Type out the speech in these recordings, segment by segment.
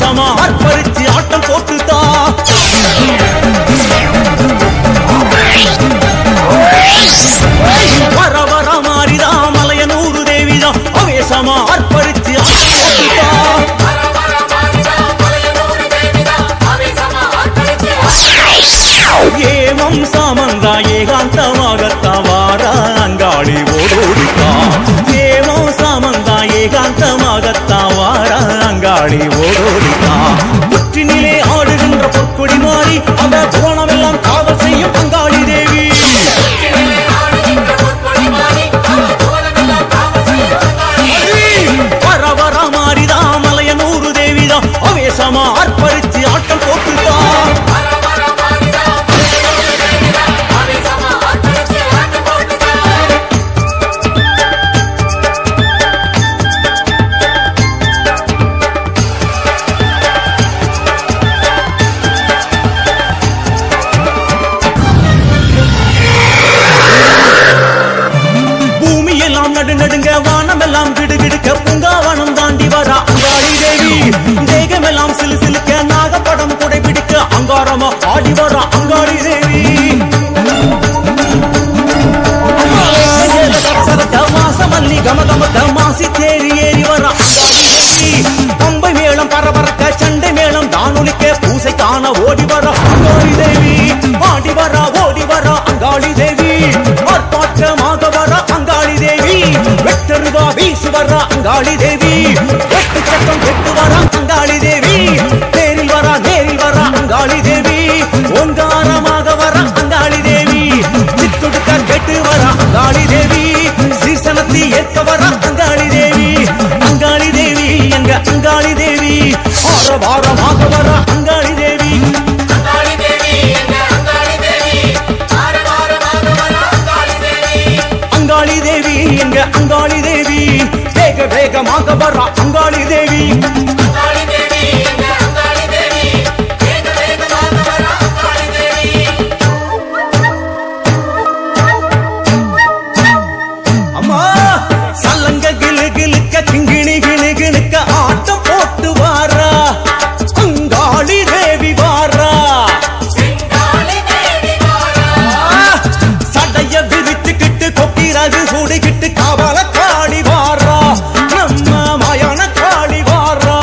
அவேசமா அர்ப்பரிச்சு ஆட்டம் போட்டுதா வர வர மாறிதா மலையனூர் தேவிதான் அவேசமா அர்ப்பரிச்சு ஆட்டம் போட்டுதா ஏமம் சாமந்தா ஏகாந்தமாகத்தா வாரா அங்காளி ஓடோடித்தா ஏமம் சாமந்தா ஏகாந்தமாகத்தா வாரா அங்காளி ஓடோடித்தா புற்றினிலே ஆடுகின்ற பொற்கொடி மாறி அந்த புவனமெல்லாம் காவல் செய்யும் அங்காளி தேவி வர வர மாறிதா மலையனூர் தேவிதான் அவேசமா அர்ப்பரிச்சு ஆட்டம் போட்டுதா நடுங்க வானமெல்லாம் கிடுகிடுக்க பூங்காவனம் தாண்டி வரா அங்காளி தேவி தேகமெல்லாம் சிலு சிலுக்க நாகப்படம் குடை பிடிக்க அங்காரமா ஆடி வரா அங்காளி தேவி மாசமல்லி கமகமக்க மாசி தேறி ஏறி வரா அங்காளி தேவி பம்பை மேளம் பரபரக்க சண்டை மேளம் தானொலிக்க பூசை காண ஓடி வரா அங்காளி தேவி ஆடி வரா ஓடி வரா அங்காளி தேவி ஆர்ப்பாட்டமாக வரா அங்காளி தேவி வெட்டருவா வீசு வரா அங்காளி தேவி வெட்டு சட்டம் வெட்டு வரா அங்காளி தேவி நேரில் வரா அங்காளி தேவி ஓங்காரமாக வரா அங்காளி தேவி சித்துடுக்க கெட்டு வரா அங்காளி தேவி சீசனத்தை ஏற்க வரா அங்காளி தேவி எங்க அங்காளி தேவி ஆரவாரமாக வரா அங்காளி தேவி அங்காளி தேவி எங்க அங்காளி தேவி வேக வேகமாக வரா அங்காளி தேவி அம்மா சல்லங்க கிளு கிளுக்க கிங்கிணி கிணு கிணுக்க ஆட்டம் போட்டு வாரா அங்காளி தேவி வாரா சடைய விரிச்சுக்கிட்டு கொக்கிரகு சூடிக்கிட்டு காவல காளி வாரா நம்ம மயான காளி வாரா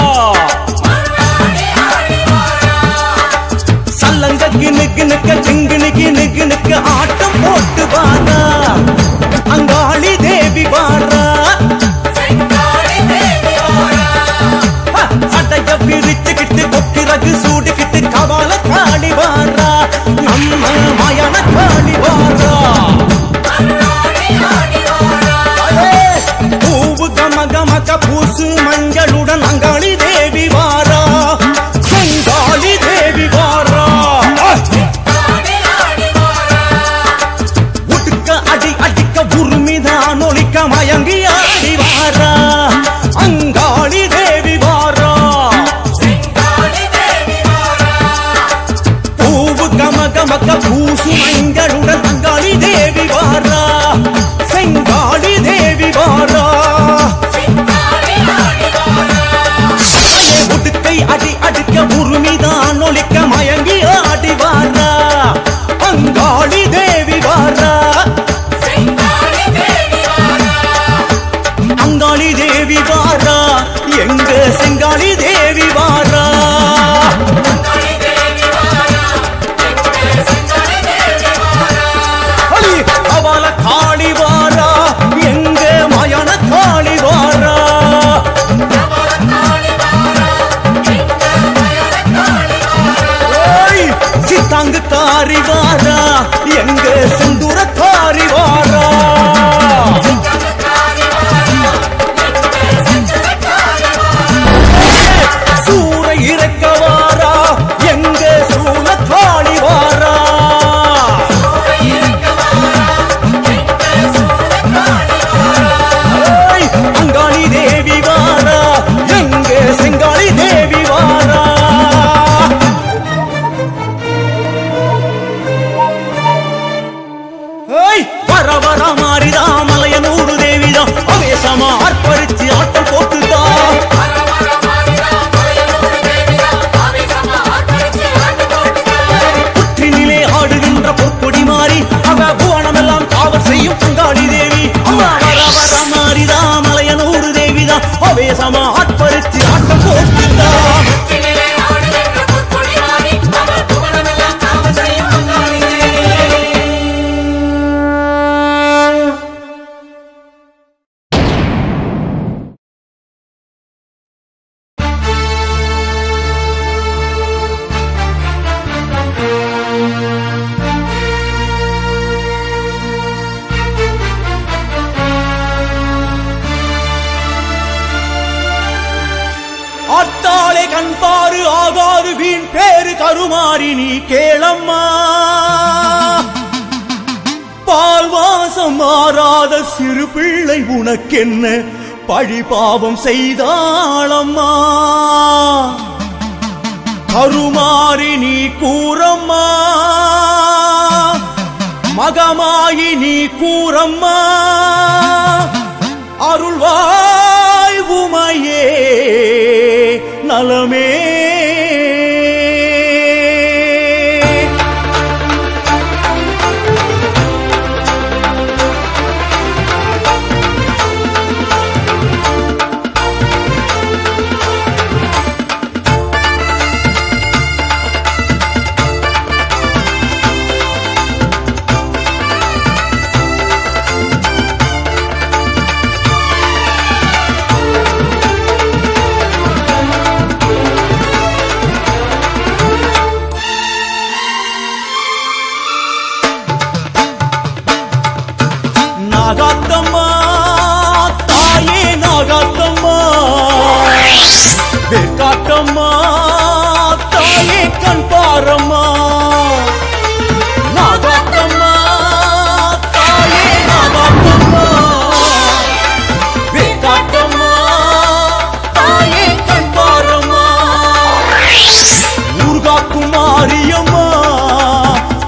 சல்லங்க கிணு கிணுக்க கிங்கிணி கிணு கிணுக்க ஆட்டம் போட்டு வாரா அங்காளி தேவி வாரா சடைய விரிச்சுக்கிட்டு கொக்கிரகு சூடிக்கிட்டு காவல காளி வாரா நம்ம மயான காளி வாரா பூவு கமகமக பூசு மஞ்சளுடன் அங்காளி தேவி வாரா செங்காளி தேவி வாரா உடுக்க அடி அடிக்க உருமிதான் ஒலிக்க மயங்கி ஆடி வாரா அங்காளி தேவி வாரா பூவு கமகமக பூசு மஞ்சளுடன் அங்காளி தேவி வாரா செங்காளி தேவி வாரா உடுக்கை அடி அடிக்க உருமிதான் ஒலிக்க மயங்கி ஆடி வாரா அங்காளி தேவி வாரா அங்காளி தேவி வாரா எங்க செங்காளி தேவி வாரா அவல காளி வாரா எங்க மயான காளி வாரா சித்தாங்கு காரி வாரா எங்க செந்தூர காரி வாரா சூர இறக்க வாரா எங்க சூல காளி வாரா அங்காளி தேவி வாரா எங்க செங்காளி தேவி வாரா வர வர மாறிதா மலையனூர் தேவிதான் அவேசமா அர்ப்பரிச்சு ஆட்டம் போட்டுதா கண்பாறு ஆகாது வீண் பேரு கருமாறி நீ கேளம்மா பால்வாசம் மாறாத சிறு பிள்ளை உனக்கென்ன பழி பாவம் செய்தாளம்மா கருமாறி நீ கூறம்மா மகமாயி நீ கூறம்மா அருள்வாய் உமையே நலமே நாகாத்தம்மா தாயே நாகாத்தம்மா வேர்க்காட்டம்மா தாயே கண் பாரம்மா நாகாத்தம்மா தாயே நாகாத்தம்மா வேர்க்காட்டம்மா தாயே கண் பாரம்மா ஊர்காக்கும் மாரியம்மா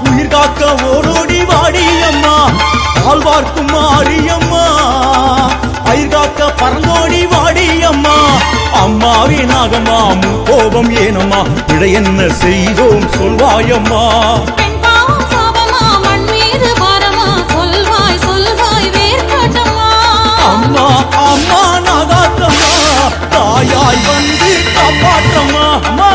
உயிர் காக்க ஓடோடி வாடியம்மா ஆழ்வார்க்கும் மாரியம்மா பயிர்காக்க பரந்தோடி வாடியம்மா அம்மாவே நாகம்மா கோபம் ஏனம்மா இட என்ன செய்தோம் சொல்வாயம்மா அம்மா அம்மா நாகாத்தம்மா தாயாய் வந்து காப்பாற்றம்மா அம்மா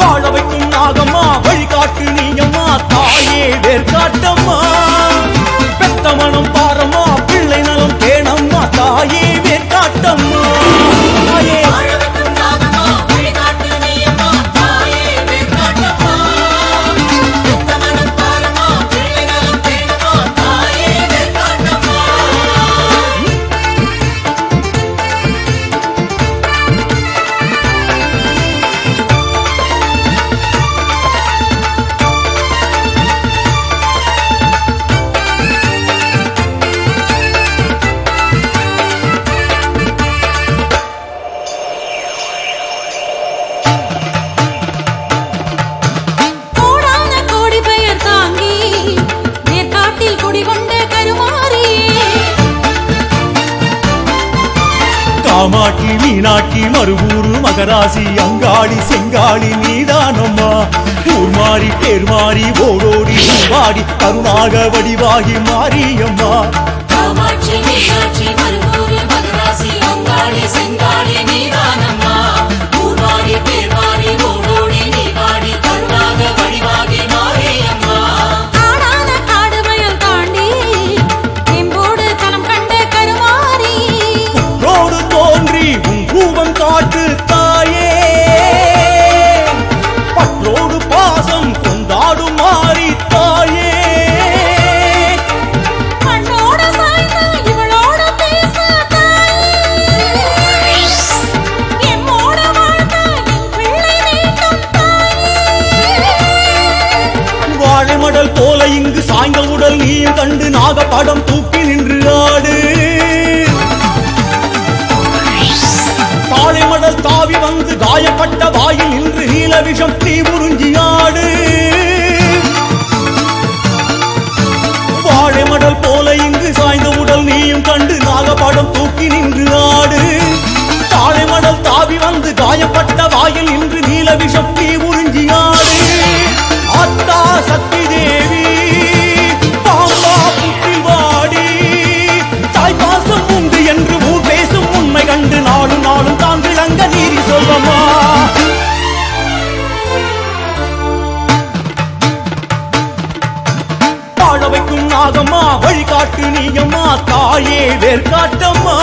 வாழ வைக்கும் நாகம்மா வழிகாட்டு நீயம்மா தாயே வேர்காட்டம்மா பெத்த மனம் பாரம்மா பிள்ளை நலம் தேனம்மா தாயே வேர்காட்டம்மா தாயே காமாட்சி மீனாட்சி மறுவூரு மகராசி அங்காளி செங்காளி நீதானம்மா ஊர் மாறி பேர் மாறி ஓடோடி வாடி கருணாக வடிவாகி மாரியம்மா காமாட்சி மீனாட்சி மறுவூரு மகராசி அங்காளி செங்காளி நீதானம்மா ஊர் மாறி பேர் மாறி ஓடோடி நீ வாடி கருணாக வடிவாகி மாரியம்மா ஆடாத காடு வயல் தாண்டி எம்போடு தலம் கண்ட கருமாரி ரோடு தோன்றி உன் ரூபம் காட்டு தாயே பற்றோடு பாசம் கொண்டாடும் மாறி தாயே கண்ணோட சாய்ந்து இவளோட பேச எம்மோட வாழ்ந்த என் பிள்ளை வேண்டும் வாழை மடல் போல இங்கு சாய்ந்த உடல் நீயும் கண்டு நாகப்படம் தூக்கி நின்று ஆடு தாழை மடல் தாவி வந்து காயப்பட்ட வாயில் நின்று நீல விஷம் தீ உறிஞ்சி ஆடு வாழை மடல் போல இங்கு சாய்ந்த உடல் நீயும் கண்டு நாகப்படம் தூக்கி நின்று ஆடு தாழை மடல் தாவி வந்து காயப்பட்ட வாயில் நின்று நீல விஷம் தீ உறிஞ்சி ஆடு ஆத்தா சக்தி தேவி பாம்பா புற்றில் வாடி தாய் பாசம் உண்டு என்று ஊர் பேசும் உண்மை கண்டு நாளும் நாளும் தான் விளங்க நீதி சொல்லம்மா வாழ வைக்கும் நாகம்மா வழிகாட்டு நீயம்மா தாயே வேர்காட்டம்மா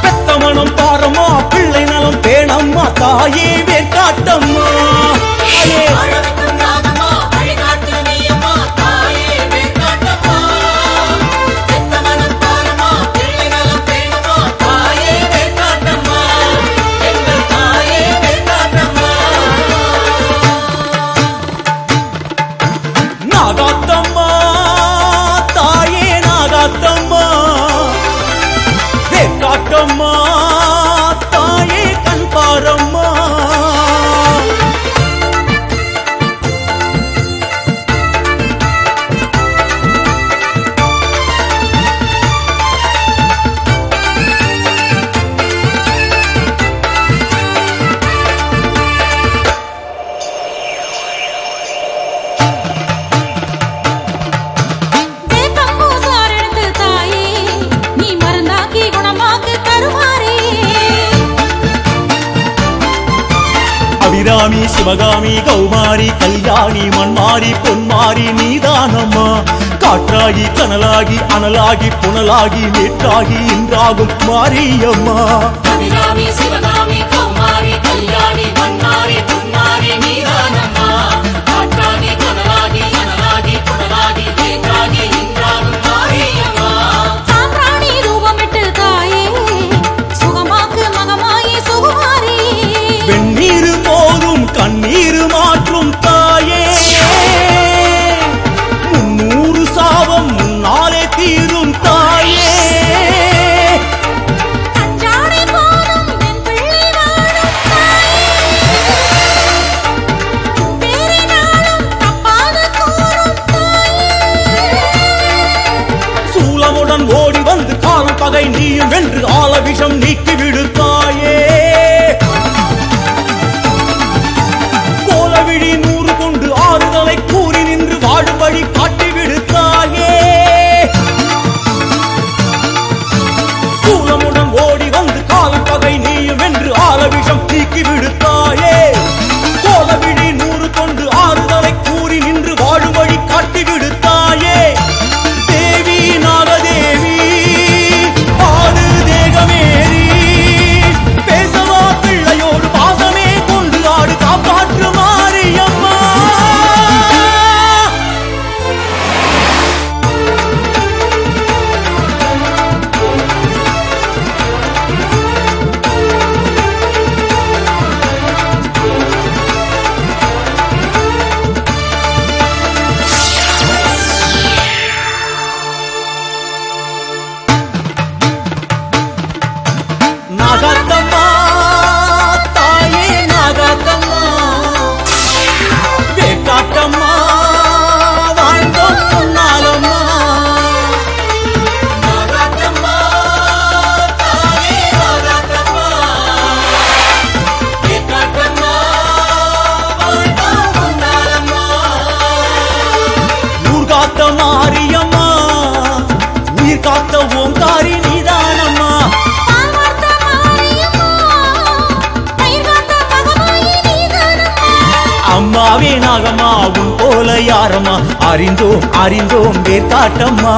பெத்த மனம் பாரம்மா பிள்ளை நலம் தேனம்மா தாயே வேர்காட்டம்மா தாயே அபிராமி சிவகாமி கௌமாரி கல்யாணி மண்மாரி பொன்மாரி நீதானம்மா காற்றாகி கனலாகி அனலாகி புனலாகி நேற்றாகி இன்றாகும் மாரியம்மா அபிராமி சிவகாமி கௌமாரி கல்யாணி மண்மாரி பொன்மாரி நீதானம்மா காற்றாகி கனலாகி அனலாகி புனலாகி நேற்றாகி இன்றாகும் மாரியம்மா சாம்பிராணி ரூபமிட்டு தாயே சுகமாக்கு மகமாயி சுகுமாரி வெந்நீர் போதும் கண்ணீர் மாற்றும் தாயே 300 சாபம் முன்னாலே தீரும் தாயே அஞ்சாடை போதும் என் பிள்ளை வாழும் தாயே பேரை நாளும் தப்பாது கூறும் தாயே சூலமுடன் ஓடி வந்து காலம் பகை நீயும் வென்று ஆல விஷம் நீக்கிவிடு தாயே கோலவிழி 100 கொண்டு ஆறுதலை கூறி நின்று வாழும் வழி காட்டிவிடு தாயே சூலமுடன் ஓடி வந்து காலம் பகை நீயும் வென்று ஆல விஷம் நீக்கிவிடு தாயே கோலவிழி 100 கொண்டு ஆறுதலை கூறி நின்று வாழும் வழி காட்டிவிடு தாயே தேவி நாகதேவி ஆடு தேகமேறி பேசவா பிள்ளையோடு பாசமே கொண்டு ஆடு காப்பாற்று மாரியம்மா நாகாத்தம்மா தாயே நாகாத்தம்மா வேக்காட்டம்மா வாழ்ந்தோம் முன்னாலம்மா நாகாத்தம்மா தாயே நாகாத்தம்மா வேக்காட்டம்மா வாழ்ந்தோம் முன்னாலம்மா ஊர் காத்த மாரியம்மா உயிர் காத்த ஓங்காரி நீதானம்மா அம்மாவே நாகம்மா உன் போல யாரம்மா அறிந்தோம் அறிந்தோம் வேற்காட்டம்மா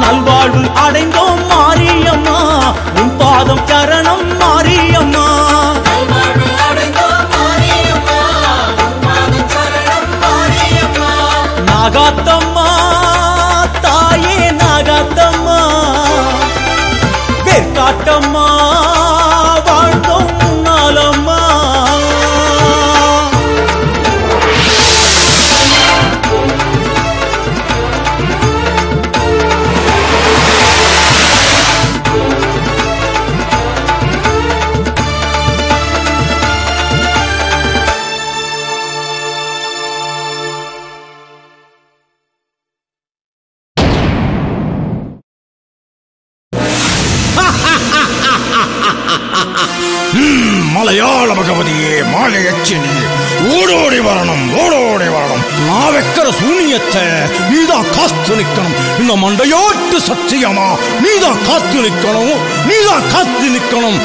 நல்வாழ்வு அடைந்தோம் மாரியம்மா உன் பாதம் சரணம் மாரியம்மா நாகாத்தம்மா தாயே நாகாத்தம்மா வேற்காட்டம்மா வாழ்ந்தோம் முன்னாலம்மா மலையாள பகவதியே மாலையச்சினி ஓடோடி வரணும் ஓடோடி வரணும் நான் வைக்கிற சூனியத்தை நீதான் காத்து நிக்கணும் இந்த மண்டையோட்டு சத்தியமா நீதான் காத்து நிக்கணும் நீதான் காத்து நிக்கணும்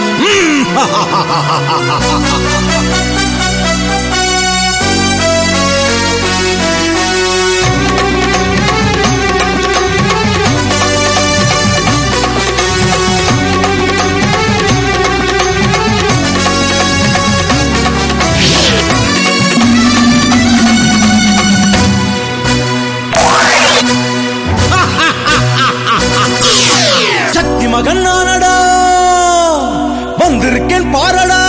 மகன் நானடா வந்திருக்கேன் பாரடா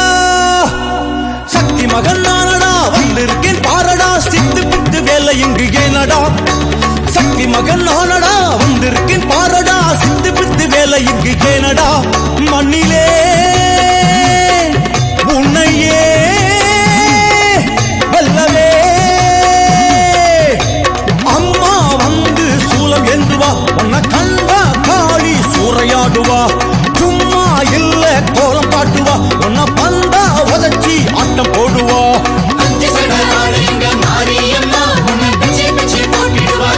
சக்தி மகன் நானடா வந்திருக்கேன் பாரடா சித்து பித்து வேலை இங்கு ஏனடா சக்தி மகன் நானடா வந்திருக்கேன் பாரடா சித்து பித்து வேலை இங்கு ஏனடா மண்ணிலே உன்னையே வெல்லவே அம்மா வந்து சூலம் ஏந்துவா உன்னை கண்டா காளி சூறையாடுவா சும்மா இல்ல கோலம் காட்டுவா உன்னை பந்தா உதச்சி ஆட்டம் போடுவா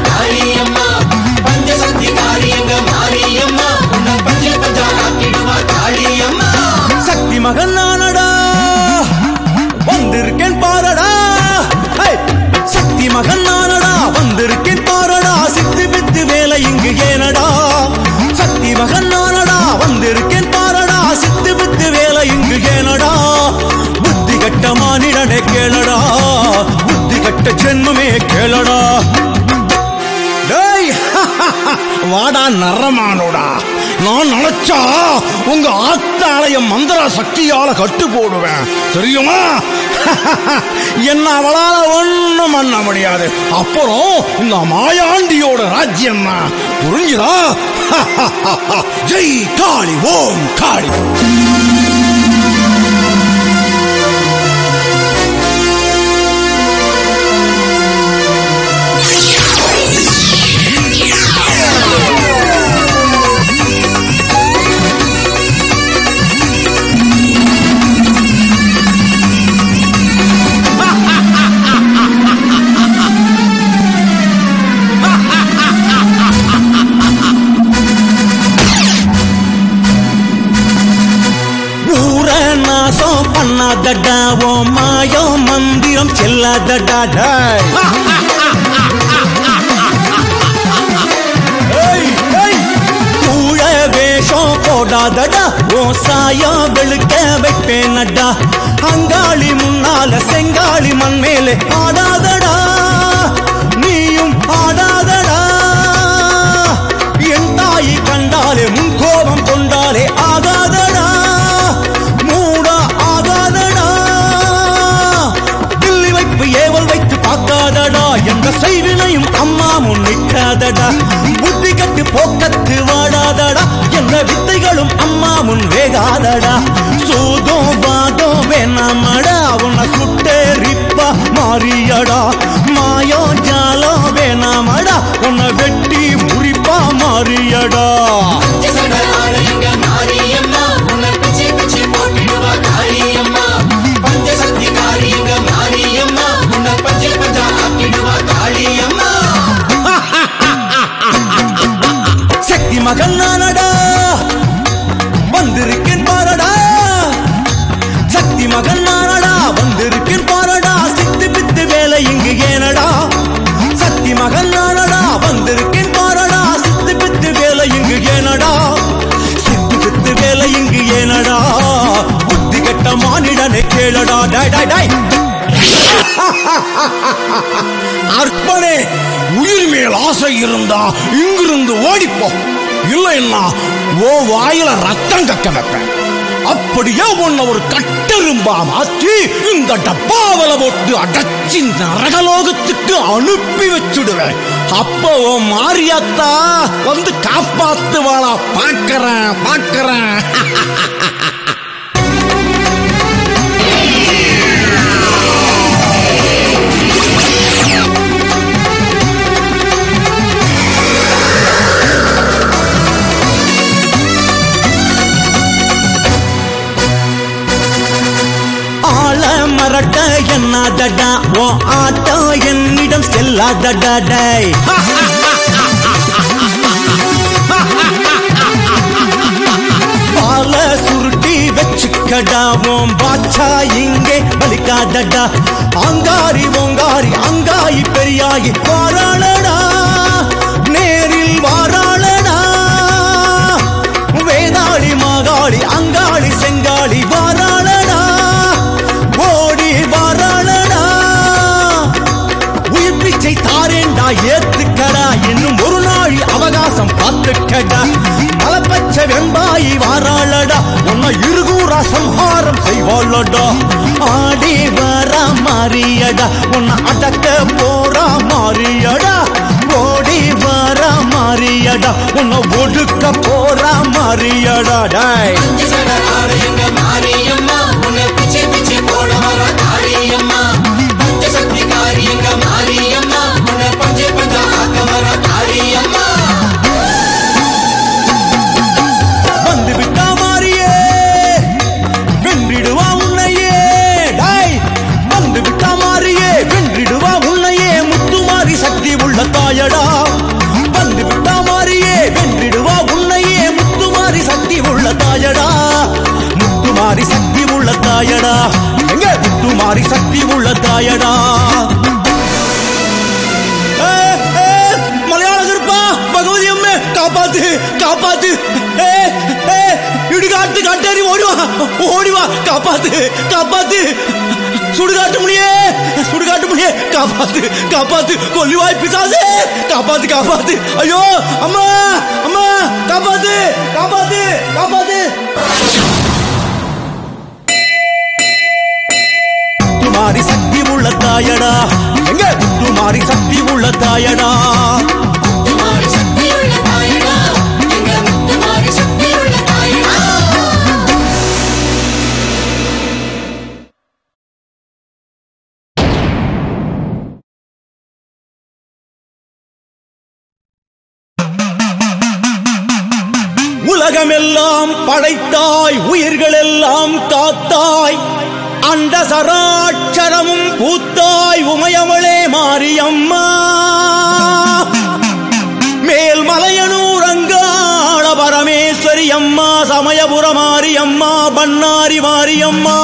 மாரியம்மா பஞ்சசக்தி காரியங்க மாரியம்மா உன்னை பஞ்ச பஞ்சா நரமானோடா. நான் நினைச்சா உங்க ஆத்தாளைய மந்திர சக்தியால கட்டு போடுவேன் தெரியுமா? என்ன அவளால ஒண்ணும் பண்ண முடியாது. அப்புறம் இந்த மாயாண்டியோட ராஜ்யம் தான். புரிஞ்சுதா? ஜெய் காளி, ஓம் காளி. பண்ணாதடா ஓ மாயோ மந்திரம் செல்லாதடா. கூழ வேஷம் போடாதடா ஓ சாயோ வெளுக்க வைப்பேனடா. அங்காளி முன்னால செங்காளி மண் மேலே ஆடாதடா, நீயும் ஆடாதடா. என் தாயி கண்டாலே முன் கோபம் கொண்டாலே ஆகாதடா, ஏவல் வைத்து பார்க்காதடா. எந்த செய்வினையும் அம்மா முன் நிற்காதடா. புத்தி கட்டு போக்கத்து வாடாதடா. எந்த வித்தைகளும் அம்மா முன் வேகாதடா. சூதோ வாதோ வேணாமடா, உன்னை சுட்டேரிப்பா மாறியடா. மாயோ ஜாலோ வேணாமடா, உன்னை வெட்டி முறிப்பா மாறியடா. சக்தி மகன் நானடா, வந்திருக்கேன் பாரடா. சக்தி மகன் நானடா, வந்திருக்கேன் பாரடா. சித்து பித்து வேலை இங்கு ஏனடா. சக்தி மகன் நானடா, வந்திருக்கேன் பாரடா. சித்து பித்து வேலை இங்கு ஏனடா. சித்து பித்து வேலை இங்கு ஏனடா. புத்தி கட்ட மானிடனை கேளடா. டாய் டாய் டாய். அற்பனே, உயிர் மேல் ஆசை இருந்தா இங்கிருந்து ஓடிப்போ. இல்லைன்னா ஓ வாயில ரத்தம் கக்க வைப்பேன். அப்படியே உன்னை ஒரு கட்டெரும்பா மாற்றி இந்த டப்பாவல போட்டு அடைச்சி நரகலோகத்துக்கு அனுப்பி வச்சுடுவேன். அப்போ மாரியாத்தா வந்து காப்பாத்துவாளா பாக்கிறேன் பாக்கிறேன். மரட்ட என்னாதடா ஓ ஆட்டோ என்னிடம் செல்லாதடா. பால சுருட்டி வச்சுக்கடா ஓம் பாட்சா இங்கே பலிக்காதடா. அங்காரி ஓங்காரி அங்காயி பெரியாயி வாராளடா, நேரில் வாராளடா. வேதாளி மாகாளி அங்காளி செங்காளி வாராளடா, ஓடி வாராளடா. உயிர் பிச்சை தாரேண்டா ஏத்துக்கடா, இன்னும் ஒரு நாள் அவகாசம் பார்த்துக்கடா. மலப்பச்ச வெம்பாயி வாராளடா, உன்னை இருகூரா சம்ஹாரம் செய்வாளடா. ஆடி வரா மாறியடா, உன்னை அடக்க போறா மாறியடா. ஓடி வரா மாறியடா, உன்னை ஒடுக்க போறா மாறியடா. டாய் வந்து விட்டா மாறியே வென்றிடுவா உன்னையே. டாய் வந்து விட்டா மாறியே வென்றிடுவா உன்னையே. முத்துமாரி சக்தி உள்ள தாயடா. வந்து விட்டா மாறியே வென்றிடுவா உன்னையே. முத்துமாரி சக்தி உள்ள தாயடா. முத்துமாரி சக்தி உள்ள தாயடா. எங்க முத்துமாரி சக்தி உள்ள தாயடா. மலையாள கருப்பா பகவதி அம்மே காப்பாத்து காப்பாத்து. இடுகாட்டு காட்டேரி ஓடிவா ஓடிவா காப்பாத்து காப்பாத்து. சுடுகாட்டு முடியே சுடுகாட்டு முடியே காப்பாத்து காப்பாத்து கொல்லுவாய் பிசாசே காப்பாத்து காப்பாத்து ஐயோ அம்மா அம்மா காப்பாத்து காப்பாத்து காப்பாத்து துமாரி சக்தி உள்ள தாயடா எங்க துமாரி சக்தி உள்ள தாயடா துமாரி சக்தி உள்ள தாயடா எங்க துமாரி சக்தி உள்ள தாயடா உலகமெல்லாம் படைத்தாய் உயிர்களெல்லாம் காத்தாய் அண்ட சராட்சரமும் பூத்தாய் உமையவளே மாரியம்மா மேல்மலையனூர் அங்காள பரமேஸ்வரி அம்மா சமயபுர மாரியம்மா பண்ணாரி மாரியம்மா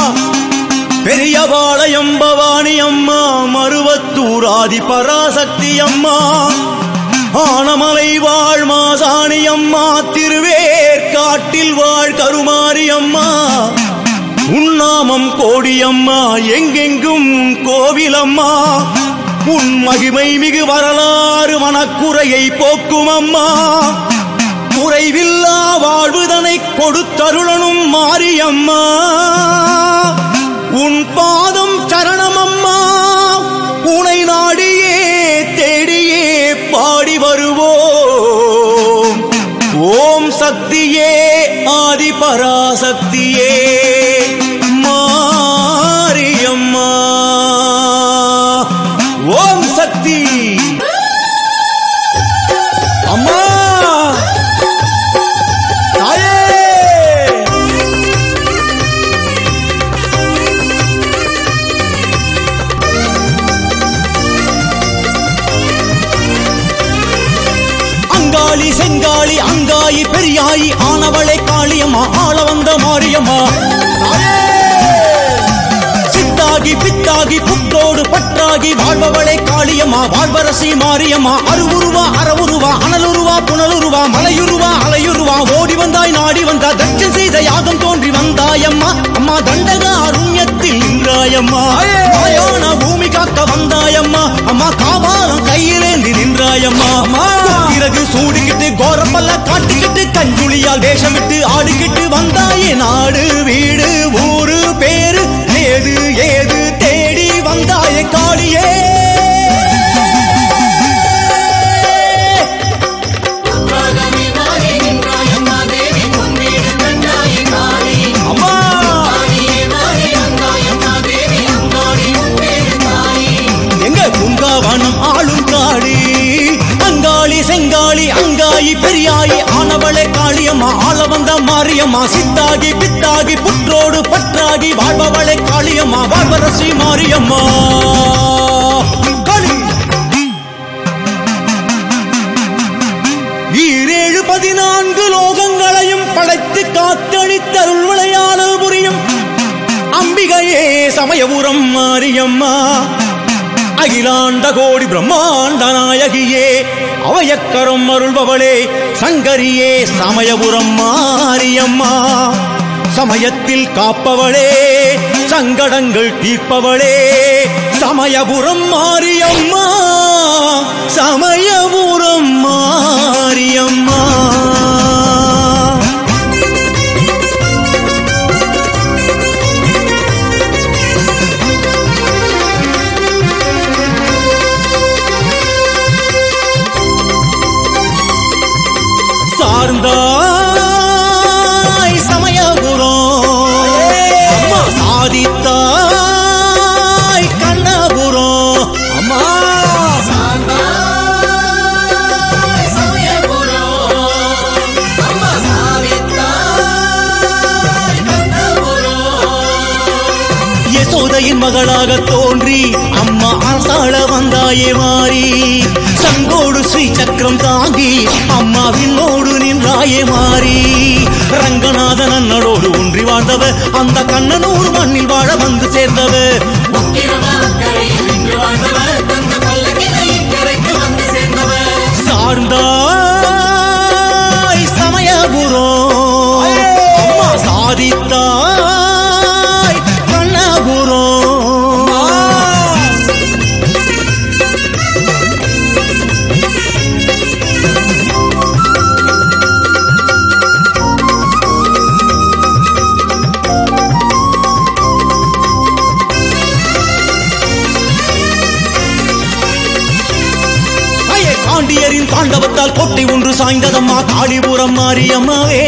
பெரியபாளையம் பவானி அம்மா மருவத்தூர் ஆதி பராசக்தி அம்மா ஆனமலை வாழ் மாசாணி அம்மா திருவேற்காட்டில் வாழ் கருமாரி அம்மா உன்னாமம் கோடியம்மா எங்கெங்கும் கோவிலம்மா உன் மகிமை மிகு வரலாறு மனக்குறையை போக்கும் அம்மா குறைவில்லா வாழ்வுதனை கொடுத்தருளனும் மாரியம்மா உன் பாதம் சரணமம்மா உனை நாடியே தேடியே பாடி வருவோம் ஓம் சக்தியே ஆதி பராசக்தியே மாரியம்மா ஓம் சக்தி அம்மா தாயே அங்காளி செங்காளி அங்காயி பெரியாயி ஆனவளை காளியம்மா ஆள வந்த மாரியம்மா சித்தாகி பித்தாகி புற்றோடு பற்றாகி வாழ்பவளை காளியம்மா வாழ்வரசி மாரியம்மா அருவுருவா அறவுருவா அனலுருவா புனலுருவா மலையுருவா அலையுருவா ஓடி வந்தாய் நாடி வந்தா தட்சம் செய்த யாகம் தோன்றி வந்தாயம்மா அம்மா தண்டக அருண்யத்தில் நின்றாயம்மா மாயான பூமி காக்க வந்தாயம்மா அம்மா காவாலம் கையிலேந்தி நின்றாயம்மா அம்மா பிறகு சூடிக்கிட்டு கோரப்பல்ல காட்டிக்கிட்டு கஞ்சுளியால் வேஷமிட்டு ஆடிக்கிட்டு வந்தாயே நாடு வீடு ஊரு பேரு ஏது ஏது தேடி வந்தாயே காளியே குங்காவனம் ஆளும் காளி அங்காளி செங்காளி அங்காயி பெரியாயி ஆனவளை காளியம்மா ஆள வந்த மாரியம்மா சித்தாகி பித்தாகி புற்றோடு பற்றாகி வாழ்பவளை காளியம்மா வாழ்வரசி மாரியம்மா காளி 14 லோகங்களையும் படைத்து காத்தளித்தருள் விளையாடல் புரியும் அம்பிகையே சமயபுரம் மாரியம்மா அகிலாண்ட கோடி பிரம்மாண்ட நாயகியே அவயக்கரம் அருள்பவளே சங்கரியே சமயபுரம் மாரியம்மா சமயத்தில் காப்பவளே சங்கடங்கள் தீர்ப்பவளே சமயபுரம் மாரியம்மா சமயபுரம் மாரியம்மா சார்ந்தாய் சமயபுரம் அம்மா சாதித்தாய் கண்ணபுரம் அம்மா சார்ந்தாய் சமயபுரம் அம்மா சாதித்தாய் கண்ணபுரம் யசோதையின் மகளாக தோன்றி அம்மா அரசாள வந்தாயே மாறி சங்கோடு ஸ்ரீ சக்கரம் தாங்கி அம்மாவினோடு நின்றாயே மாறி ரங்கநாதன் அண்ணனோடு ஒன்றி வாழ்ந்தவ அந்த கண்ணனூர் மண்ணில் வாழ வந்து சேர்ந்தவ சார்ந்தாய் சமயபுரம் அம்மா சாதித்தாய் கண்ணபுரம் தாண்டவத்தால் கோட்டை ஒன்று சாய்ந்ததம்மா காளிபுரம் மாரியம்மாவே.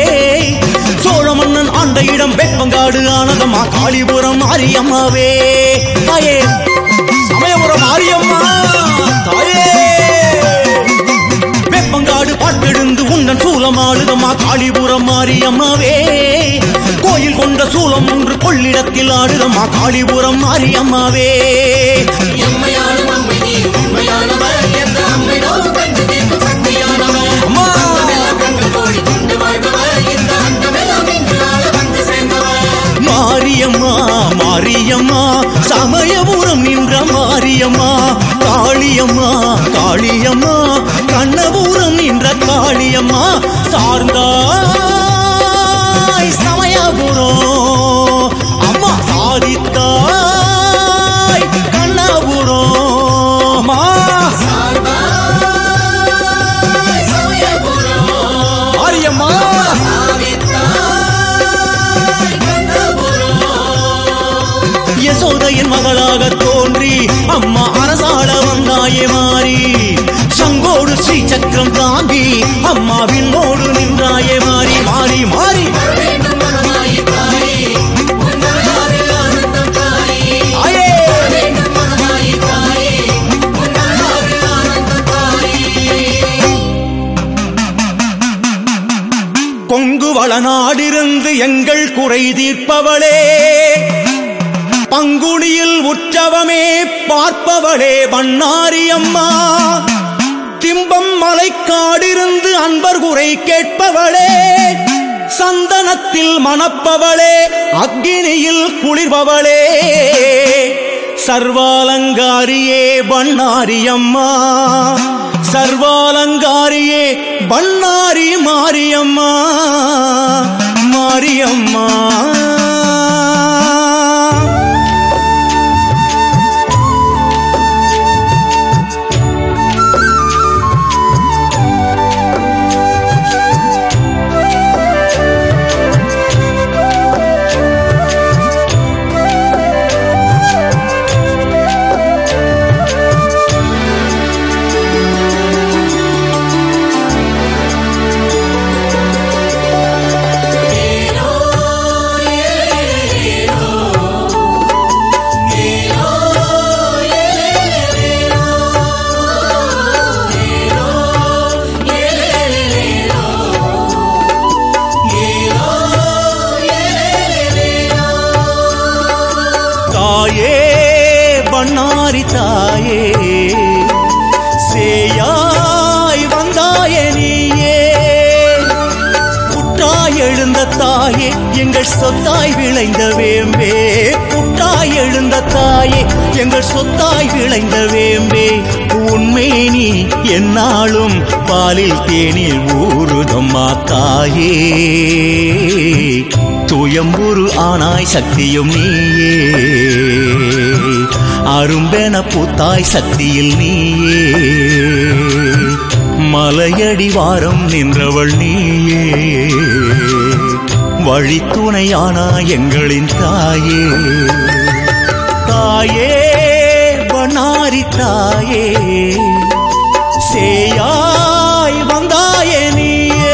சோழ மன்னன் ஆண்ட இடம் வெப்பங்காடு ஆனதம்மா காளிபுரம் மாரியம்மாவே. தாயே சமயபுரம் மாரியம்மா தாயே, வெப்பங்காடு பாட்டெழுந்து உன்னன் சூலம் ஆடுதம்மா காளிபுரம் மாரியம்மாவே. கோயில் கொண்ட சூலம் ஒன்று கொள்ளிடத்தில் ஆடுதம்மா காளிபுரம் மாரியம்மாவே. மாரியம்மா மாரியம்மா சமயபுரம் நின்ற மாரியம்மா. காளியம்மா காளியம்மா கண்ணபுரம் நின்ற காளியம்மா. சார்ந்தாய் சமயபுரம் அம்மா, சாதித்தாய் கண்ணபுரம் மாரியம்மா. யசோதையின் மகளாக தோன்றி அம்மா அரசாள வந்தாயே மாறி. சங்கோடு ஸ்ரீ சக்கரம் தாங்கி அம்மாவினோடு நின்றாயே மாறி மாறி மாறி. கொங்கு வளநாடிருந்து எங்கள் குறை தீர்ப்பவளே, பங்குனியில் உற்சவமே பார்ப்பவளே பண்ணாரியம்மா. திம்பம் மலைக்காடிருந்து அன்பர் குறை கேட்பவளே, சந்தனத்தில் மணப்பவளே அக்கினியில் குளிர்பவளே. சர்வாலங்காரியே பண்ணாரியம்மா, சர்வாலங்காரியே பண்ணாரி மாரியம்மா மாரியம்மா. பண்ணாரி தாயே, சேயாய் வந்தாயே நீயே. புற்றாய் எழுந்த தாயே எங்கள் சொத்தாய் விளைந்த வேம்பே. புற்றாய் எழுந்த தாயே எங்கள் சொத்தாய் விளைந்த வேம்பே. உண்மை நீ என்னாலும் பாலில் தேனில் ஊறுதம்மா தாயே. துயம்புரு ஆனாய் சக்தியும் நீயே, அரும்பென பூத்தாய் சக்தியில் நீயே. மலையடி வாரம் நின்றவள் நீயே, வழித்துணையானாய் எங்களின் தாயே. தாயே பண்ணாரி தாயே, சேயாய் வந்தாயே நீயே.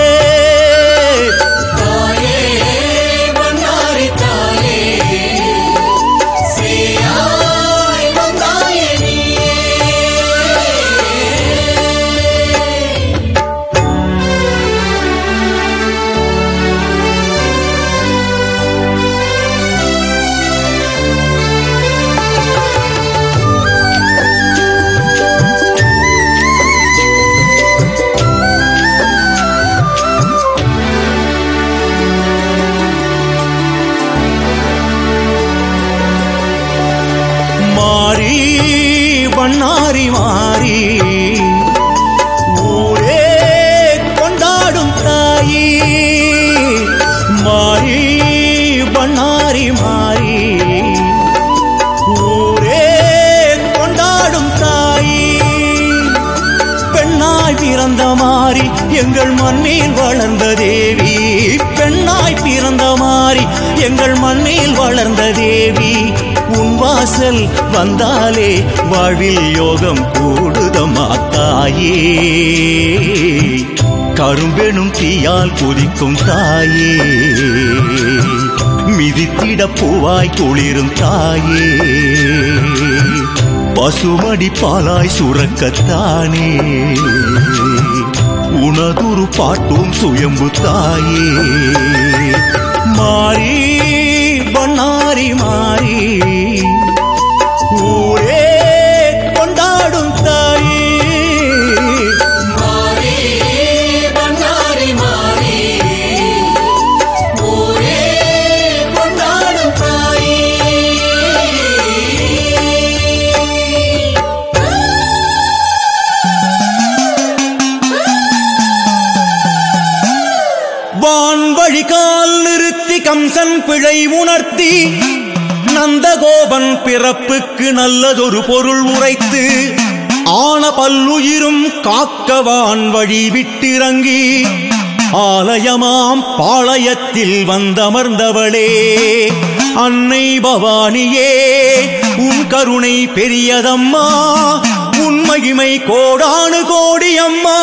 பண்ணாரி மாறி ஊரே கொண்டாடும் தாயி. மாறி பண்ணாரி மாறி ஊரே கொண்டாடும் தாயி. பெண்ணாய் பிறந்த மாறி எங்கள் மண்ணில் வளர்ந்த தேவி. பெண்ணாய் பிறந்த மாறி எங்கள் மண்ணில் வளர்ந்த தேவி. உன் வாசல் வந்தாலே வாழ்வில் யோகம் கூடுதம்மா தாயே கரும்பெனும் தீயால் கொதிக்கும் தாயே மிதித்திட பூவாய் குளிரும் தாயே பசுமடி பாலாய் சுரக்கத்தானே உனதுரு பாட்டும் சுயம்பு தாயே மாறி பண்ணாரி மாறி ஊரே கொண்டாடும் தாயே வான்வழிகால் நிறுத்தி கம்சன் பிழை உணர்த்தி நந்தகோபன் பிறப்புக்கு நல்லதொரு பொருள் உரைத்து ஆன பல்லுயிரும் காக்கவான் வழி விட்டிறங்கி ஆலயமாம் பாளையத்தில் வந்தமர்ந்தவளே அன்னை பவானியே உன் கருணை பெரியதம்மா உன் மகிமை கோடானு கோடி அம்மா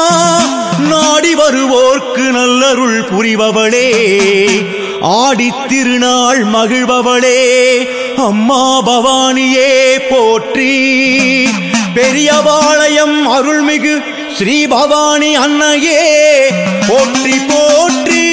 நாடி வருவோர்க்கு நல்லருள் புரிபவளே ஆடித் திருநாள் மகிழ்பவளே அம்மா பவானியே போற்றி பெரியபாளையம் அருள்மிகு ஸ்ரீ பவானி அன்னையே போற்றி போற்றி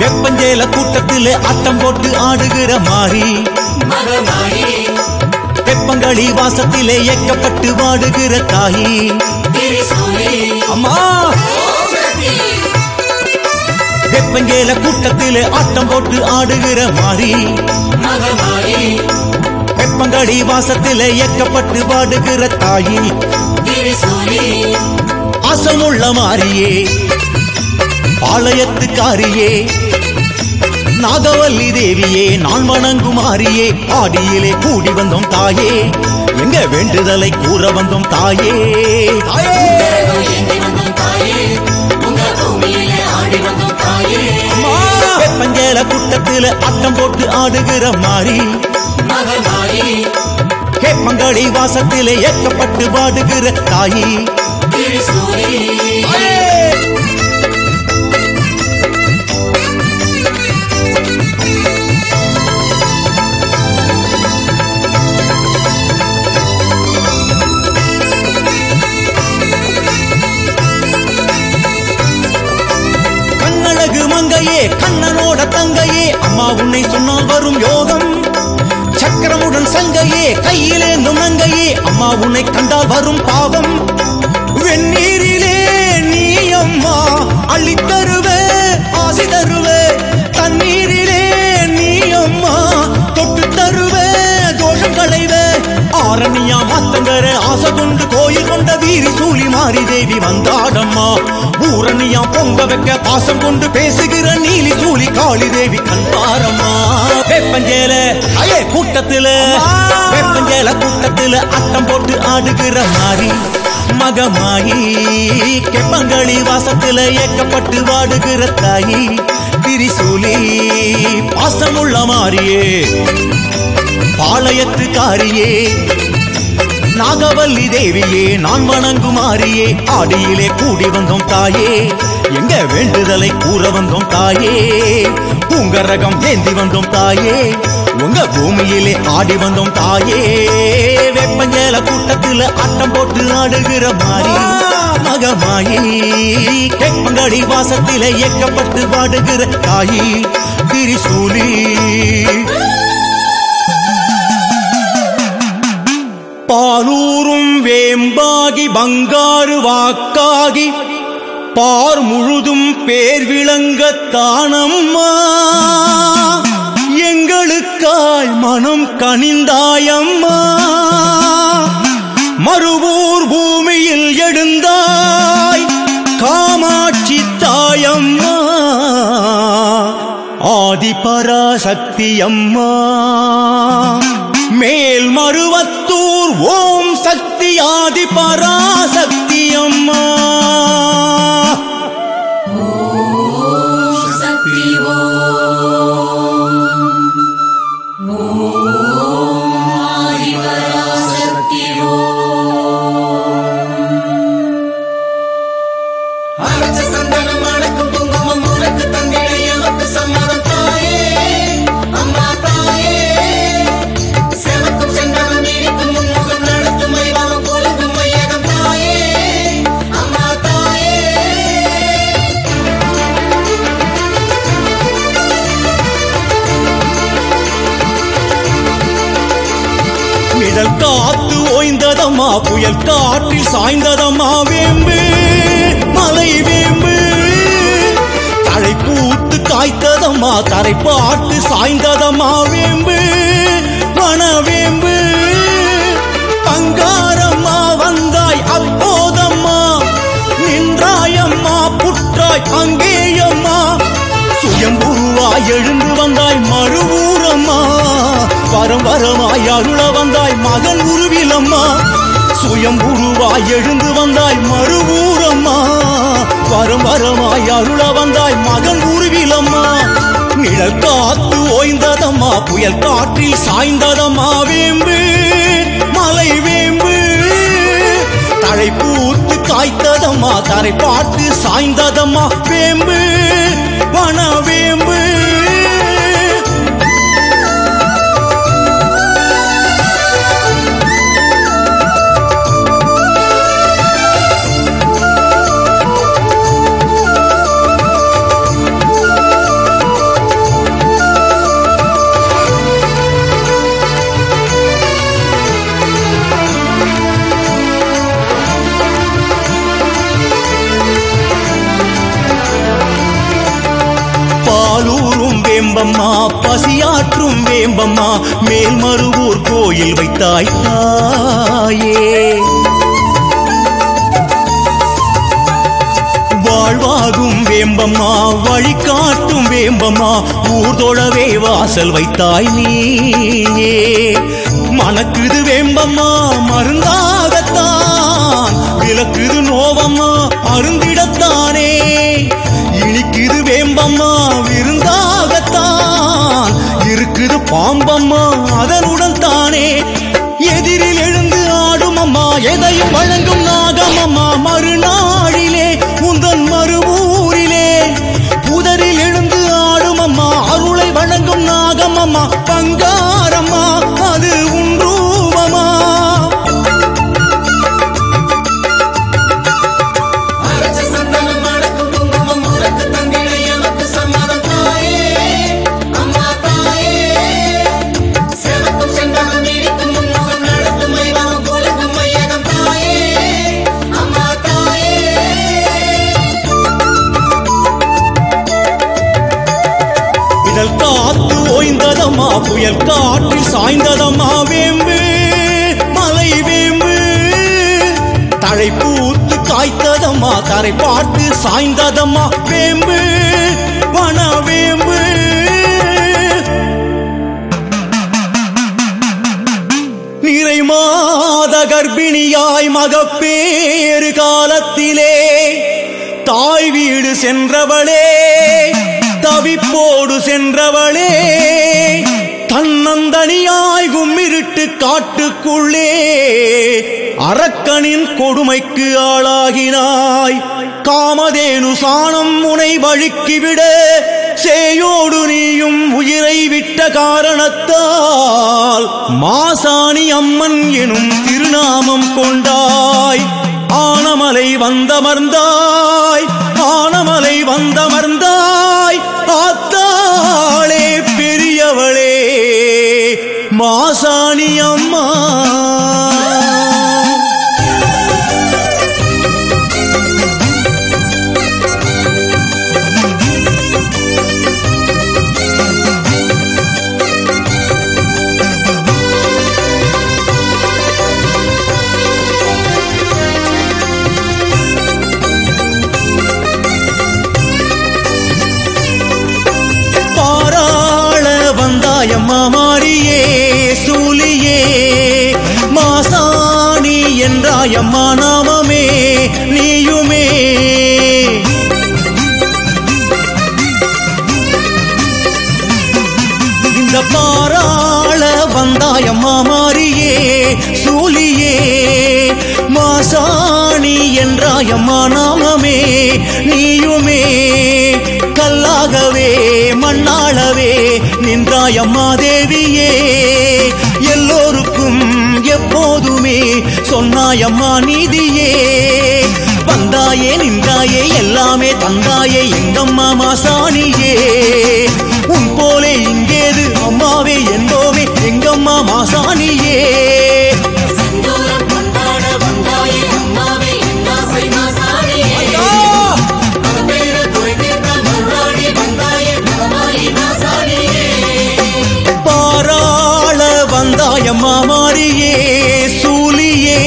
வெப்பஞ்சேல கூட்டத்திலே ஆட்டம் போட்டு ஆடுகிற மாறி வெப்பங்களி வாசத்திலே ஏக்கப்பட்டு வாடுகிற தாயி அம்மா வெப்பஞ்சேல கூட்டத்திலே ஆட்டம் போட்டு ஆடுகிற மாறி வெப்பங்களி வாசத்திலே ஏக்கப்பட்டு வாடுகிற தாயி அசமுள்ள மாறியே பாளையத்துக்காரியே நாகவல்லி தேவியே நான் வணங்குமாரியே ஆடியிலே கூடி வந்தோம் தாயே எங்க வேண்டுதலை கூற வந்தோம் தாயே வெப்பஞ்சேல கூட்டத்தில ஆட்டம் போட்டு ஆடுகிற மாறி கேப்பங்கடி வாசத்திலே ஏக்கப்பட்டு வாடுகிற தாயி மங்கையே கண்ணனோட தங்கையே அம்மா உன்னை சொன்னால் வரும் யோகம் சக்கரமுடன் சங்கையே கையிலேந்தும் நங்கையே அம்மா உன்னை கண்டால் வரும் பாவம் வெந்நீரிலே நீ அம்மா அள்ளித்தருவே ஆசி தருவே தண்ணீரிலே நீ அம்மா தொட்டு தருவே தோஷம் களைவே ஆரணியா மாத்தங்கர ஆசை கொண்டு கோயில் கொண்ட வீரி சூழி மாறி தேவி வந்தாடம்மா ஊரணியா பொங்க வைக்க பாசம் கொண்டு பேசுகிற நீலி சூழி காளி தேவி கண்பாரம்மா வெப்பஞ்சேல அயே கூட்டத்தில வெப்பஞ்சேல கூட்டத்தில அட்டம் போட்டு ஆடுகிற மாறி மகமாயி கெப்பங்களி வாசத்தில ஏக்கப்பட்டு வாடுகிற தாயி திரிசூலி பாசமுள்ள மாறியே பாளையத்துக்காரியே நாகவல்லி தேவியே நான் வணங்குமாரியே ஆடியிலே கூடி வந்தோம் தாயே எங்க வேண்டுதலை கூற வந்தோம் தாயே உங்க ரகம் ஏந்தி வந்தோம் தாயே உங்க பூமியிலே ஆடி வந்தோம் தாயே வெப்பஞ்சேல கூட்டத்துல ஆட்டம் போட்டு ஆடுகிற மாறி மகமாயி கேப்பங்கடி வாசத்திலே ஏக்கப்பட்டு வாடுகிற தாயி திரிசூலி பாலூரும் வேம்பாகி பங்காறு வாக்காகி பார் முழுதும் பேர் விளங்கத்தானம்மா எங்களுக்காய் மனம் கனிந்தாயம்மா மறுவூர் பூமியில் எழுந்தாய் காமாட்சி தாயம்மா ஆதி பராசக்தி அம்மா மேல்மருவத்தூர் ஓம் சக்தி ஆதி பராசக்தி அம்மா சக்தி ஆதி பராசக்தி அரைச்ச சந்தனம் அடக்கும் குங்குமம் உனக்கு தந்திட எமக்கு சம்மதம் தாயே அம்மா தாயே செவக்கும் செந்தனம் நீடிக்கும் முன்முகம் நடத்தும் வைபவம் கொலுக்கும் மையகம் தாயே அம்மா தாயே நிழல் காத்து ஓய்ந்ததம்மா புயல் காற்றில் சாய்ந்ததம்மா வேம்பு மலை வேம்பு தழை பூத்து காய்த்ததம்மா தரை பாட்டு சாய்ந்ததம்மா வேம்பு மணவேம்பு பங்காரம்மா வந்தாய் அப்போதம்மா நின்றாயம்மா புற்றாய் அங்கேயம்மா சுயம்புருவாய் எழுந்து வந்தாய் மறுவூரம்மா வரம் வரமாய் அருள வந்தாய் மகன் உருவிலம்மா சுயம்புருவாய் எழுந்து வந்தாய் மறுவூரம்மா வரம் வரமாய் அருள வந்தாய் மகன் உருவிலம்மா நிழல் காத்து ஓய்ந்ததம்மா புயல் காற்றில் சாய்ந்ததம்மா வேம்பு மலை வேம்பு தழை பூத்து காய்த்ததம்மா தரை பாட்டு சாய்ந்ததம்மா வேம்பு வன வேம்பு பாலூரும் வேம்பம்மா பசியாற்றும் வேம்பம்மா மேல்மருவூர் கோயில் வைத்தாய் தாயே வாழ்வாகும் வேம்பம்மா வழிகாட்டும் வேம்பம்மா ஊர்தொழவே வாசல் வைத்தாய் நீயே மணக்குது வேம்பம்மா மருந்தாகத்தான் விளக்குது நோவம்மா அருந்திடத்தானே இனிக்குது வேம்பம்மா விருந்தாகத்தான் இருக்குது பாம்பம்மா அதனுடன் தானே எதிரில் எழுந்து ஆடும் அம்மா எதையும் வழங்கும் நாகமம்மா மறுநாளிலே உந்தன் மறுவூரிலே புதரில் எழுந்து ஆடும் அம்மா அருளை வழங்கும் நாகமம்மா பங்காரம்மா அது உன்றூவமா அரைச்ச சந்தனம் அடக்கும் குங்குமம் உனக்கு தந்திட எமக்கு சம்மதம் தாயே அம்மா தாயே செவக்கும் செந்தனம் நீடிக்கும் முன்முகம் நடத்தும் வைபவம் கொலுக்கும் மையகம் தாயே அம்மா தாயே இதழ் காத்து ஓய்ந்ததம்மா புயல் காற்றில் சாய்ந்ததம்மா வேம்பு மலை வேம்பு தழை பூத்து காய்த்ததம்மா தரை பார்த்து சாய்ந்ததம்மா வேம்பு வன வேம்பு நிறை மாத கர்ப்பிணியாய் மகப்பேறு காலத்திலே தாய் வீடு சென்றவளே தவிப்போடு சென்றவளே தன்னந்தனியாய் கும்மிருட்டு காட்டுக்குள்ளே அரக்கனின் கொடுமைக்கு ஆளாகினாய் காமதேனு சாணம் உனை வழுக்கிவிட சேயோடு நீயும் உயிரை விட்ட காரணத்தால் மாசாணி அம்மன் எனும் திருநாமம் கொண்டாய் ஆனமலை வந்தமர்ந்தாய் ஆனமலை வந்தமர்ந்தாய் ஆத்தாளே பெரியவளே மாசாணி அம்மா நாமமே நீயுமே. இந்த பாராள வந்தாயம்மா மாரியே சூலியே மாசாணி என்றாயம்மா நாமமே நீயுமே. கல்லாகவே மண்ணாளவே நின்றாயம்மா தேவியே. எல்லோருக்கும் எப்போதுமே சொன்னாயம்மா நீதியே. வந்தாயே நின்றாயே எல்லாமே தந்தாயே எங்கம்மா மாசாணியே. உன் போலே இங்கேது அம்மாவே என்போமே எங்கம்மா மாசாணியே. பாராள வந்தாயம்மா மாரியே சூலியே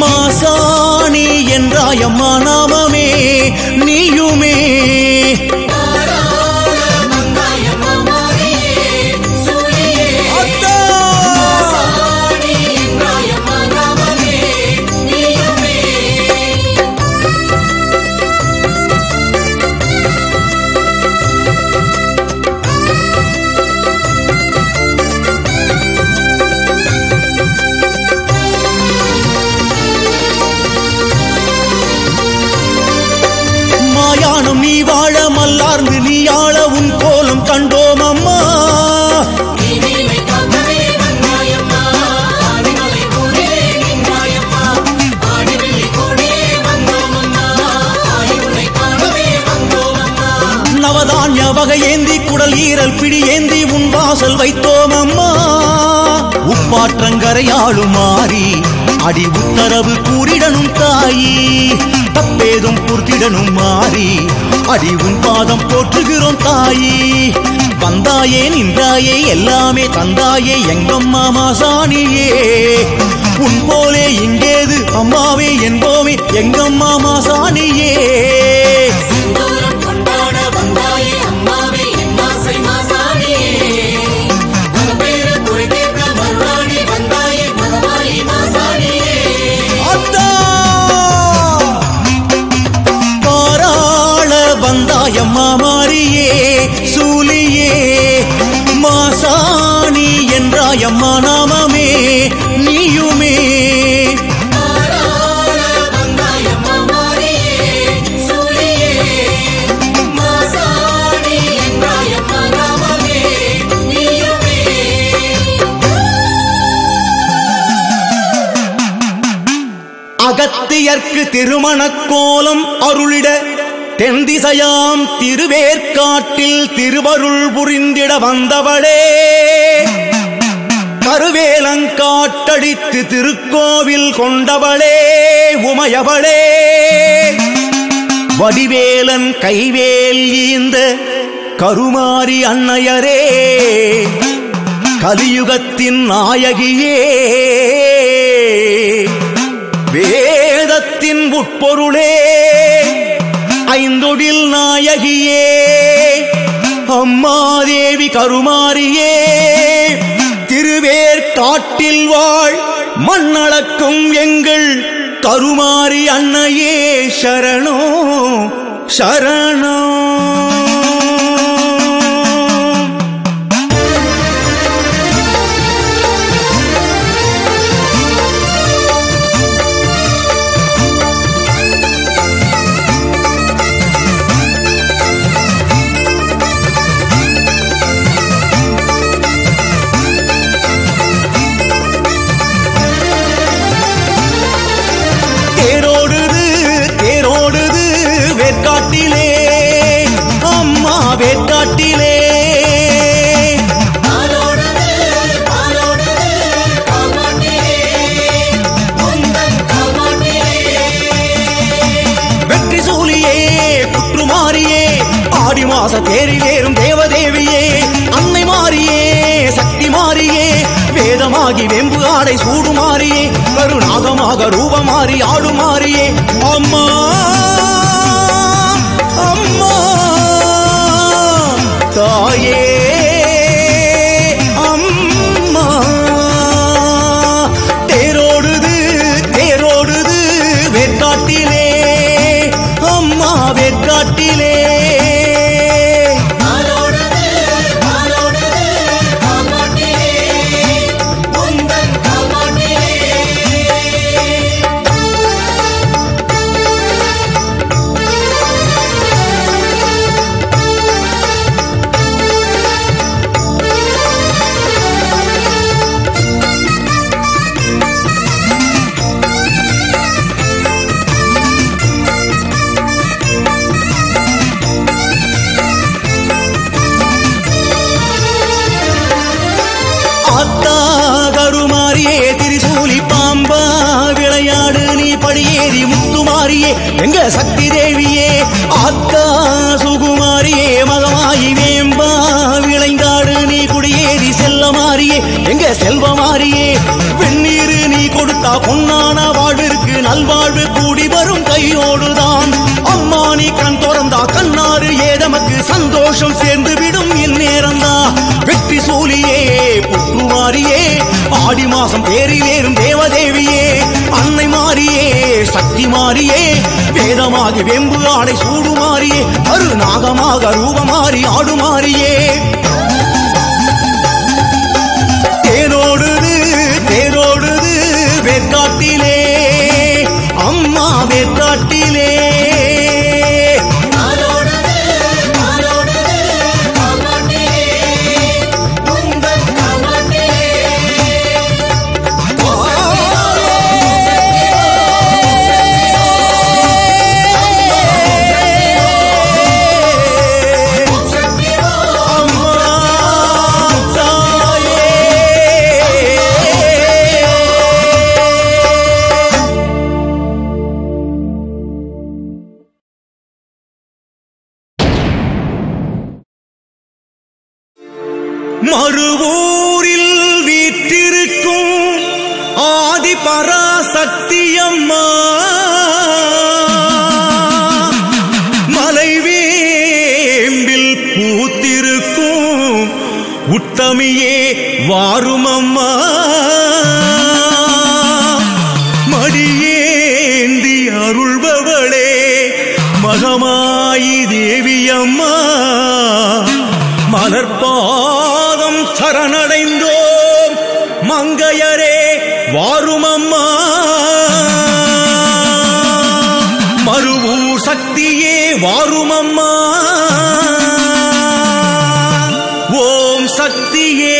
மாசாணி என்றாயம்மா நாமமே நீயுமே. நீ வாழ மல்லார்ந்து நீ ஆள உன் கோலம் கண்டோம் அம்மா. நவதானிய வகையேந்தி குடல் ஈரல் பிடி ஏந்தி உன் வாசல் வைத்தோம் அம்மா. உப்பாற்றங்கரையாளும் மாறி அடி உத்தரவு கூறிடனும் தாயி. தப்பேதும் பூர்த்திடனும் மாறி அடி உன் பாதம் போற்றுகிறோம் தாயி. வந்தாயே நின்றாயே எல்லாமே தந்தாயே எங்கம்மா மாசாணியே. உன் போலே இங்கேது அம்மாவே என்போமே எங்கம்மா மாசாணியே. வந்தாயம்மா மாரியே சூலியே மாசாணி என்றாயம்மா நாமமே நீயுமே. அகத்தியர்க்கு திருமணக் கோலம் அருளிட தென்திசையாம் திருவேற்காட்டில் திருவருள் புரிந்திட வந்தவளே. கருவேலங்காட்டடித்து திருக்கோவில் கொண்டவளே உமையவளே. வடிவேலன் கைவேல் ஈந்த கருமாரி அன்னையரே. கலியுகத்தின் நாயகியே வேதத்தின் உட்பொருளே. ஐந்தொடில் நாயகியே அம்மா தேவி கருமாரியே. திருவேற்காட்டில் வாழ் மண்ணளக்கும் எங்கள் கருமாரி அன்னையே சரணோ சரணோ. வேற்காட்டிலே அம்மா வேற்காட்டிலே. வெற்றி சூலியே புற்றுமாரியே ஆடி மாச தேரிலேறும் தேவதேவியே. அன்னை மாரியே சக்தி மாரியே வேதமாகி வெம்பு ஆடை சூடுமாரியே. கருநாகமாக ரூபமாறி ஆடுமாரியே அம்மா அம்மா தாயே அம்மா. தேரோடுது தேரோடுது சக்தி தேவியே ஆத்தா சுகுமாரியே மகமாயி வேம்பா விளைந்தாடு நீ குடியேறி செல்லமாரியே எங்க செல்வமாரியே வெந்நீரு நீ கொடுத்தா பொன்னான வாழ்விற்கு நல்வாழ்வு கூடி வரும் கையோடுதான் அம்மா நீ கண் திறந்தா கண்ணாறு ஏதமக்கு சந்தோஷம் சேர்ந்து விடும் இந்நேரந்தா வெற்றி சூலியே புற்றுமாரியே ஆடி மாசம் தேரிலேறும் தேவதேவியே அன்னை மாறியே சக்தி மாறியே வேதமாகி வெம்பு ஆடை சூடுமாரியே அருநாகமாக ரூபமாறி ஆடுமாரியே தேரோடுது தேரோடுது வேற்காட்டிலே அம்மா வேற்காட்டிலே மறுவூரில் வீற்றிருக்கும் ஆதி பராசக்தியம்மா மலைவேம்பில் பூத்திருக்கும் உத்தமியே வாருமம்மா மடியேந்தி அருள்பவளே மகமாயி தேவியம்மா மலர்பாதம் சரணடைந்தோம் மங்கையரே வாருமம்மா மறுவூர் சக்தியே வாருமம்மா ஓம் சக்தியே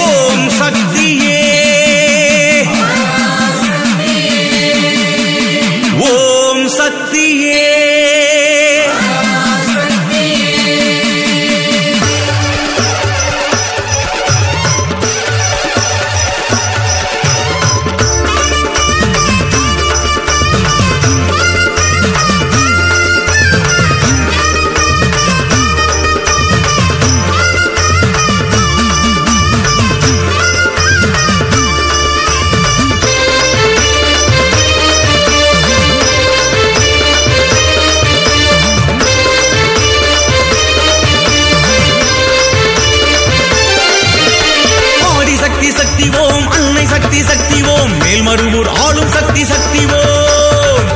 ஓம் சக்தியே ஓம் சக்தியே சக்தி சக்தி ஓம் மேல்மருவூர் ஆளும் சக்தி சக்தி ஓம்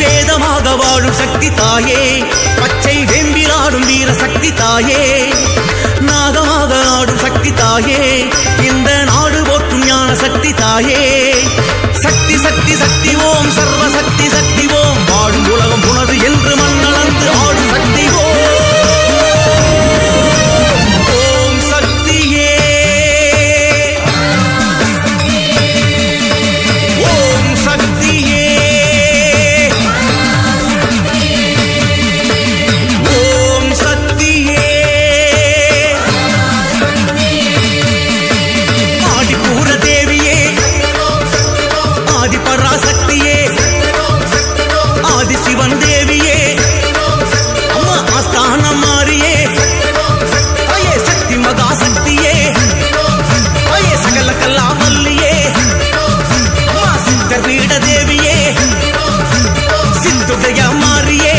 வேதமாக வாழும் சக்தி தாயே பச்சை வெம்பிலாடும் வீர சக்தி தாயே நாகமாக ஆடும் சக்தி தாயே இந்த நாடு போற்றும் ஞான சக்தி தாயே சக்தி சக்தி சக்தி ஓம் சர்வ சக்தி சக்தி ஓம் வாழும் உலகம் உணர்வு என்று மண்ணளந்து ஆடும் சக்தி ஓம் சக்தியே ஓம் சக்தியே ஓம் சக்தியே ஆதிபூர தேவியே ஆதி பராசக்தியே ஆதி சிவன் தேவியே அம்மா ஆஸ்தானம் மாறியே அயே சக்தி மகா சக்தியே அயே சகல கல்லாமல்லியே அம்மா சித்தர் பீட தேவியே சித்துடைய மாறியே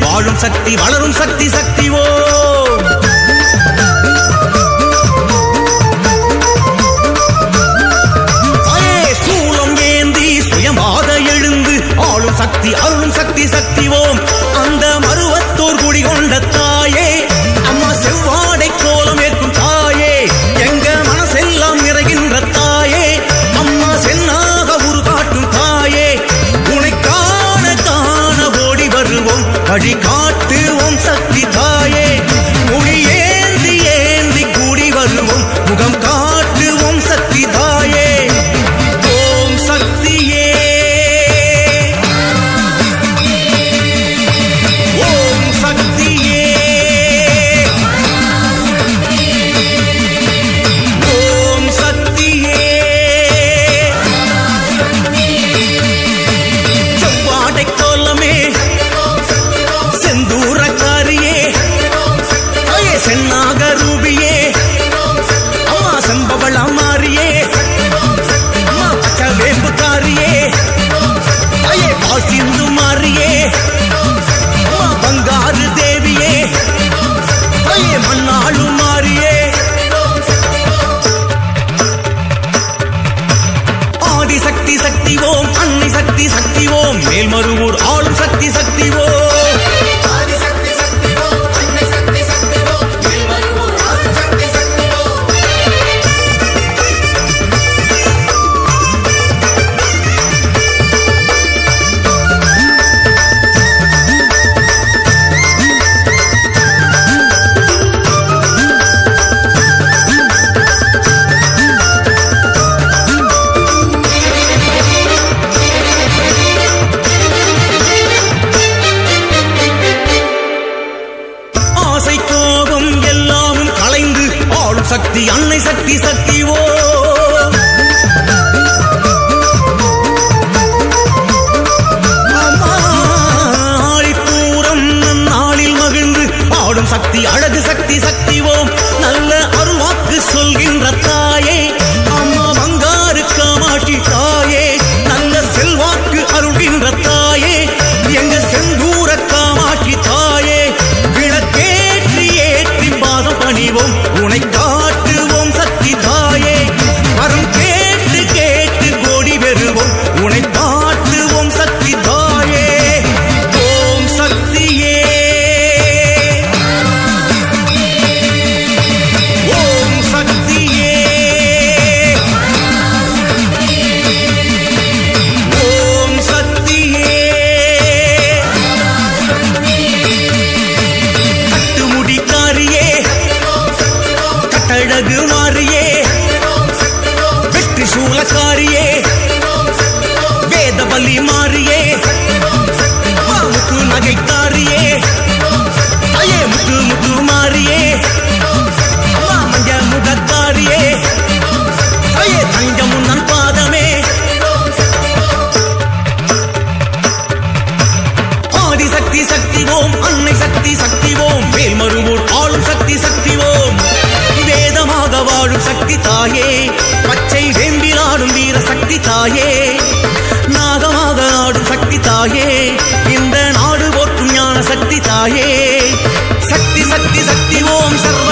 வாழும் சக்தி வளரும் சக்தி சக்தி ஓம் சூழ சக்தி ஓம் அன்னை சக்தி சக்தி ஓம் மேல்மருவூர் ஆளும் சக்தி சக்தி ஓம் ஆதிசக்தி சக்தி ஓம் அன்னை சக்தி சக்தி ஓம் மேல்மருவூர் ஆளும் சக்தி சக்தி ஓம் ஆசை கோபம் எல்லாமும் களைந்து ஆளும் சக்தி அன்னை சக்தி சக்தி ஓம் அம்மா, ஆழிப்பூரம் நன்னாளில் மகிழ்ந்து ஆளும் சக்தி அழகு சக்தி சக்தி ஓம் நல்ல அருள்வாக்கு சொல்கின்ற தாயே அம்மா பங்காரு காமாட்சி தாயே நல்ல செல்வாக்கு அருள்கின்ற தாயே எங்க செந்தூர காமாட்சி தாயே விளக்கேற்றி ஏற்றி பாதம் பணிவோம் உனை காட்டுவோம் சக்தி தாயே வரம் கேட்டு கேட்டு கோடி பெறுவோம் உனை காட்டுவோம் சக்தி தாயே ஓம் சக்தியே ஓம் சக்தியே ஓம் சக்தியே கட்டுமுடிக்காரியே கட்டழகு மாறியே வெற்றி சூலக்காரியே வேதவலி மாறியே முத்து நகைக்காரியே ஐயே முத்து முத்து மாறியே மஞ்ச முகக்காரியே ஐயே தங்கம் உன்னன் பாதமே ஆதிசக்தி சக்தி ஓம் அன்னை சக்தி சக்தி ஓம் மேல்மருவூர் ஆளும் சக்தி சக்தி ஓம் வேதமாக வாழும் சக்தி தாயே பச்சை வேம்பில் ஆடும் வீர சக்தி தாயே நாகமாக ஆடும் சக்தி தாயே இந்த நாடு போற்றும் ஞான சக்தி தாயே சக்தி சக்தி சக்தி ஓம் சர்வ